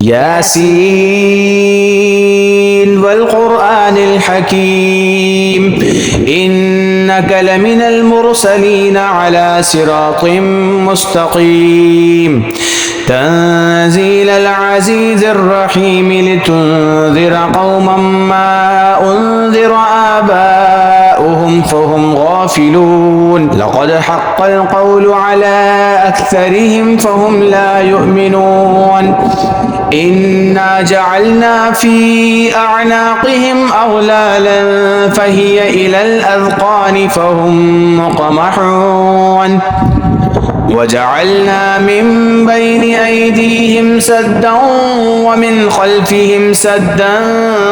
ياسين والقرآن الحكيم إنك لمن المرسلين على صراط مستقيم تنزيل العزيز الرحيم لتنذر قوما ما أنذر آباؤهم فهم غافلون لقد حق القول على أكثرهم فهم لا يؤمنون إنا جعلنا في أعناقهم أغلالا فهي إلى الأذقان فهم مقمحون وجعلنا من بين أيديهم سدا ومن خلفهم سدا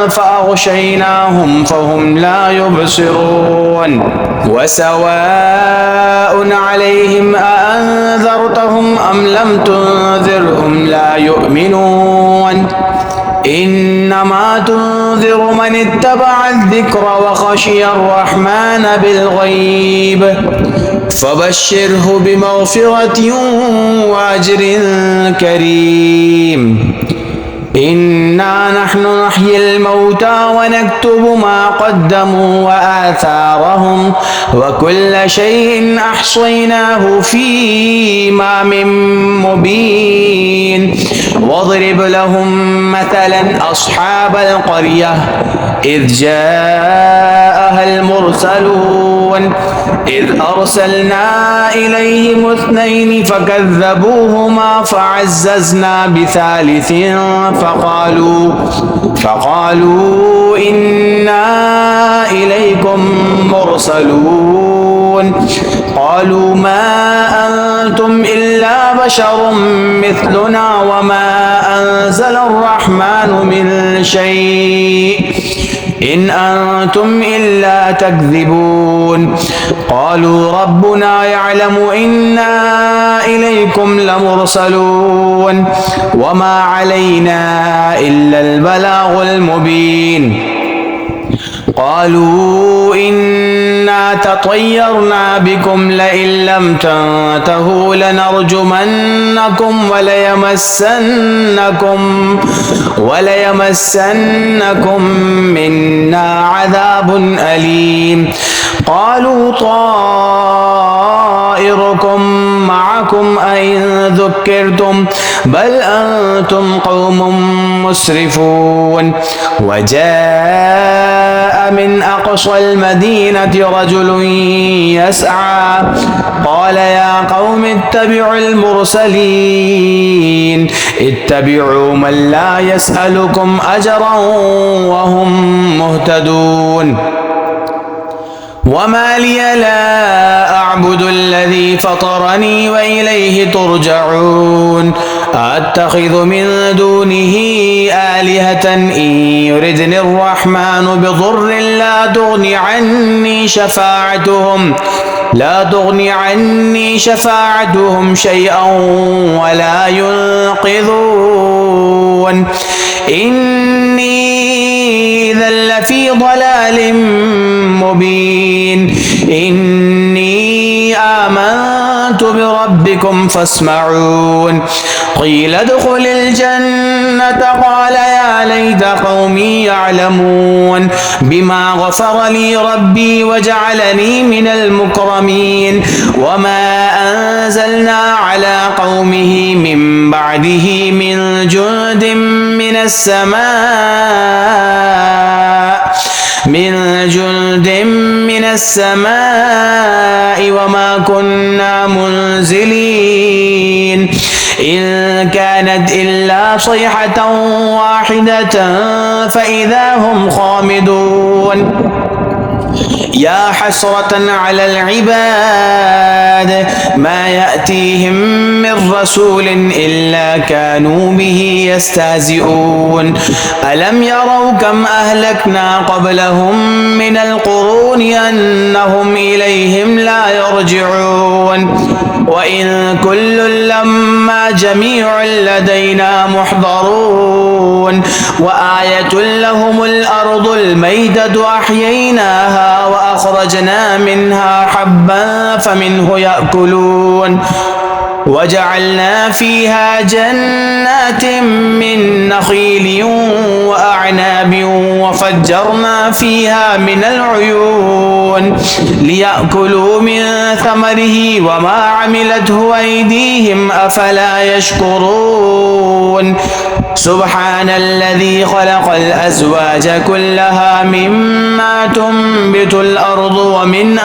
فأغشيناهم فهم لا يبصرون وسواء عليهم أأنذرتهم أم لم تنذرهم لا يؤمنون إنما تنذر من اتبع الذكر وخشي الرحمن بالغيب فبشره بمغفرة وأجر كريم إنا نحن نحيي الموتى ونكتب ما قدموا وآثارهم وكل شيء أحصيناه في إمام مبين واضرب لهم مثلا أصحاب القرية إذ جاءها المرسلون إذ أرسلنا إليهم اثنين فكذبوهما فعززنا بثالث فقالوا إنا إليكم مرسلون قالوا ما أنتم إلا بشر مثلنا وما أنزل الرحمن من شيء إن أنتم إلا تكذبون قالوا ربنا يعلم إنا إليكم لمرسلون وما علينا إلا البلاغ المبين قالوا إنا تطيرنا بكم لئن لم تنتهوا لنرجمنكم وليمسنكم منا عذاب أليم قالوا طائركم معكم أئن ذكرتم بل أنتم قوم مسرفون وجاء من أقصى المدينة رجل يسعى قال يا قوم اتبعوا المرسلين اتبعوا من لا يسألكم أجرا وهم مهتدون وما لي لا أعبد الذي فطرني وإليه ترجعون أتخذ من دونه آلهة إن يردني الرحمن بضر لا تغني عني شفاعتهم شيئا ولا ينقذون إني إذا لفي ضلال مبين إني آمنت بربكم فاسمعون قيل ادخل الجنة قال يا ليت قومي يعلمون بما غفر لي ربي وجعلني من المكرمين وما أنزلنا على قومه من بعده من جند من السماء وما كنا منزلين إن كانت إلا صيحة واحدة فإذا هم خامدون يا حسرة على العباد ما يأتيهم من رسول إلا كانوا به يستهزئون ألم يروا كم أهلكنا قبلهم من القرون أنهم إليهم لا يرجعون وإن كل لما جميع لدينا محضرون وآية لهم الأرض الميتة أحييناها وأخرجنا منها حبا فمنه يأكلون وجعلنا فيها جنات من نخيل وأعناب وفجرنا فيها من العيون ليأكلوا من ثمره وما عملته أيديهم أفلا يشكرون سبحان الذي خلق الأزواج كلها مما تنبت الأرض ومن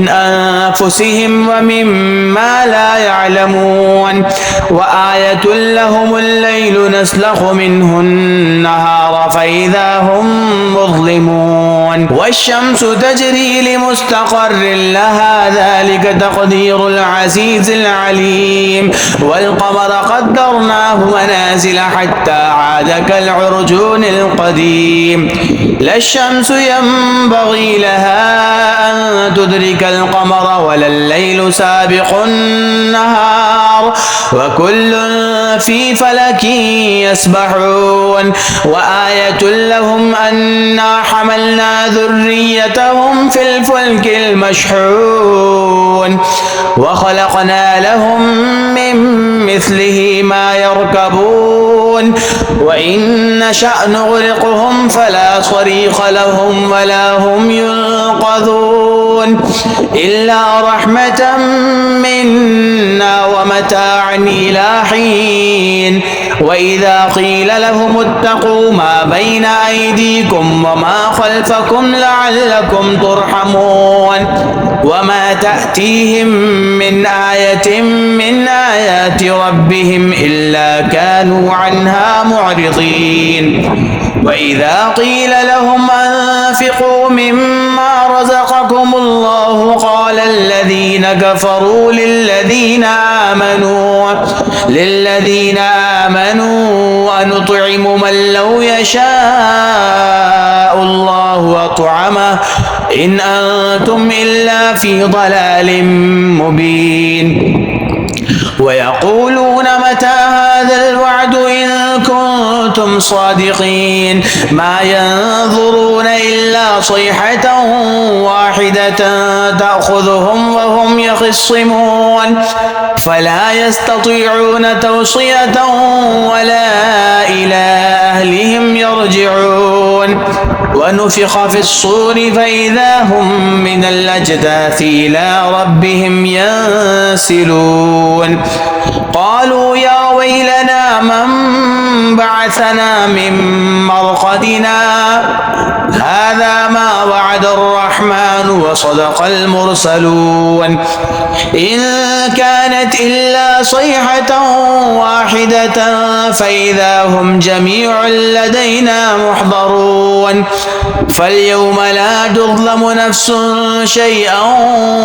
أنفسهم ومما لا يعلمون وآية لهم الليل نسلخ منه النهار فإذا هم مظلمون والشمس تجري لمستقر لها ذلك تقدير العزيز العليم والقمر قدرناه منازل حتى عاد كالعرجون القديم لا الشمس ينبغي لها أن تدرك القمر ولا الليل سابق النهار وكل في فلك يسبحون وآية لهم أنا حملنا ذريتهم في الفلك المشحون وخلقنا لهم من مثله ما يركبون وإن نشأ نغرقهم فلا صريخ لهم ولا هم ينقذون إلا رحمة منا ومتاعا إلى حين وإذا قيل لهم اتقوا ما بين أيديكم وما خلفكم لعلكم ترحمون وما تأتيهم من آية من آيات ربهم إلا كانوا عنها معرضين وإذا قيل لهم أنفقوا مما رزقكم الله قال الذين كفروا للذين آمنوا أنطعم من لو يشاء الله أطعمه إن أنتم إلا في ضلال مبين ويقولون متى هذا الوعد إن كنتم صادقين ما ينظرون إلا صيحة واحدة تأخذهم وهم يخصمون فلا يستطيعون توصية ولا إلى أهلهم يرجعون ونفخ في الصور فإذا هم من الأجداث إلى ربهم ينسلون قالوا يا ويلنا من بعثنا من مرقدنا هذا ما وعد الرحمن وصدق المرسلون إن كانت إلا صيحة واحدة فإذا هم جميع لدينا محضرون فاليوم لا تظلم نفس شيئا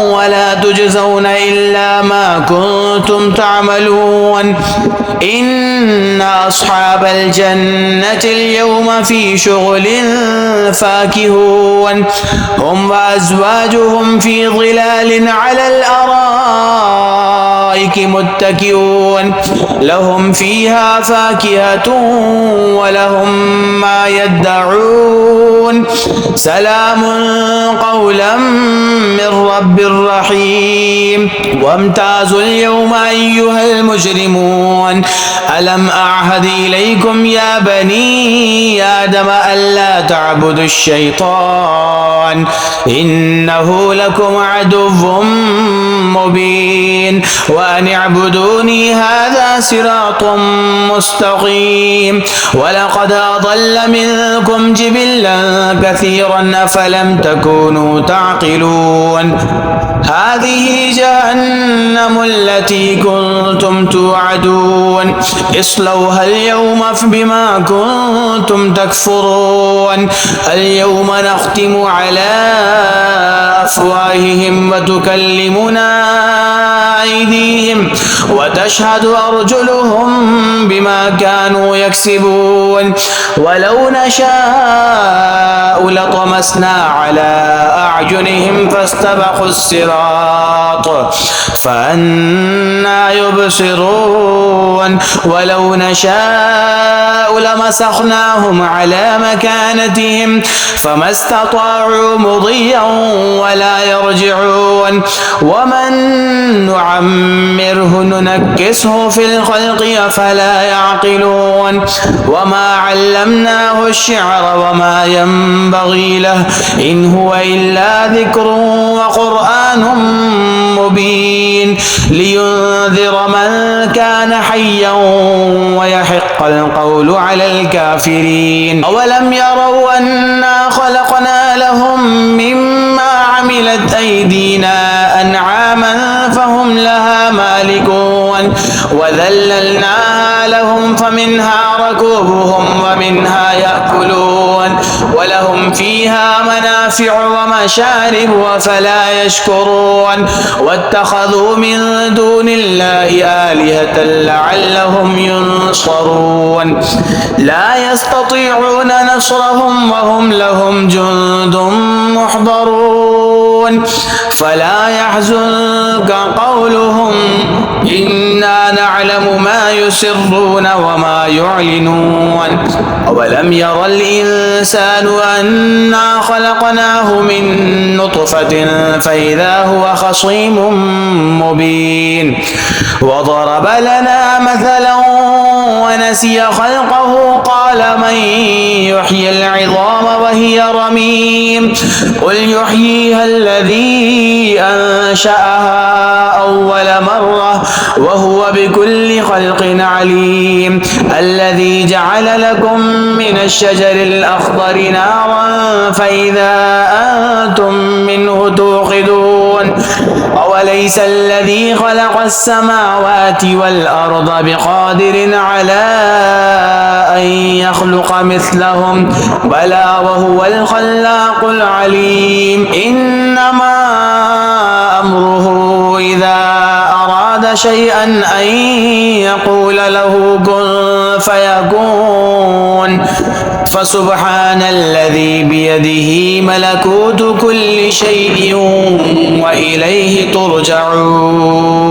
ولا تجزون إلا ما كنتم تعملون إن أصحاب الجنة اليوم في شغل فاكهون هم وأزواجهم في ظلال على الأرائك متكئون لهم فيها فاكهة ولهم ما يدعون سلام قولا من رب رحيم وامتازوا اليوم أيها المجرمون ألم أعهد إليكم يا بني آدم ألا تعبدوا الشيطان إنه لكم عدو مبين وأن اعبدوني هذا صراط مستقيم ولقد أضل منكم جبلا كثيرا أفلم تكونوا تعقلون هذه جهنم التي كنتم توعدون اصلوها اليوم بما كنتم تكفرون اليوم نختم على أفواههم وتكلمنا أيديهم وتشهد أرجلهم بما كانوا يكسبون ولو نشاء لطمسنا على أعينهم فاستبقوا الصراط فأنى يبصرون ولو نشاء لمسخناهم على مكانتهم فما استطاعوا مضيا ولا يرجعون ومن نعمره ننكسه في الخلق أفلا يعقلون وما علمناه الشعر وما ينبغي له إن هو إلا ذكر وقرآن مبين لينذر من كان حيا ويحق القول على الكافرين أولم يروا أنا خلقنا لهم مما عملت أيدينا أنعاما فهم لها مالكون وذللناها لهم فمنها ركوبهم ومنها يأكلون ولهم فيها منافع ومشارب وفلا يشكرون واتخذوا من دون الله آلهة لعلهم ينصرون لا يستطيعون نصرهم وهم لهم جند محضرون فلا يحزنك قولهم إنا نعلم ما يسرون وما يعلنون أولم ير الإنسان أنا خلقناه من نطفة فإذا هو خصيم مبين وضرب لنا مثلا ونسي خلقه قال من يحيي العظام وهي رميم قل يحييها الذي أنشأها أول مرة وهو بكل خلق عليم الذي جعل لكم من الشجر الأخضر نارا فإذا أنتم منه توقدون أوليس الذي خلق السماوات والأرض بقادر على أن يخلق مثلهم بلى وهو الخلاق العليم إنما أمره إذا أراد شيئا أن يقول له كن فيكون فسبحان الذي بيده ملكوت كل شيء وإليه ترجعون.